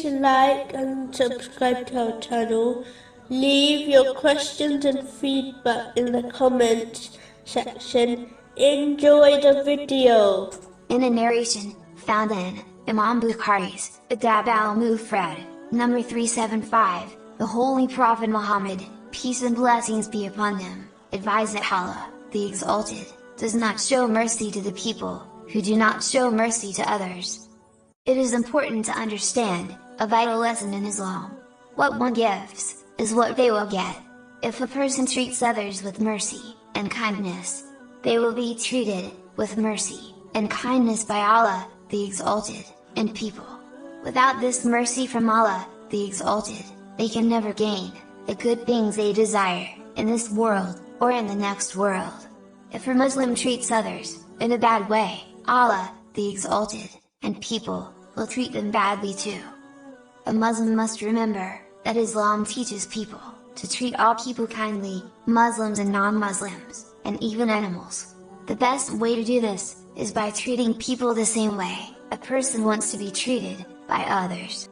please like and subscribe to our channel. Leave your questions and feedback in the comments section. Enjoy the video. In a narration found in Imam Bukhari's Adab al-Mufrad, number 375, the Holy Prophet Muhammad, peace and blessings be upon him, advised that Allah, the Exalted, does not show mercy to the people who do not show mercy to others. It is important to understand a vital lesson in Islam. What one gives is what they will get. If a person treats others with mercy and kindness, they will be treated with mercy and kindness by Allah, the Exalted, and people. Without this mercy from Allah, the Exalted, they can never gain the good things they desire in this world or in the next world. If a Muslim treats others in a bad way, Allah, the Exalted, and people will treat them badly too. A Muslim must remember that Islam teaches people to treat all people kindly, Muslims and non-Muslims, and even animals. The best way to do this is by treating people the same way a person wants to be treated by others.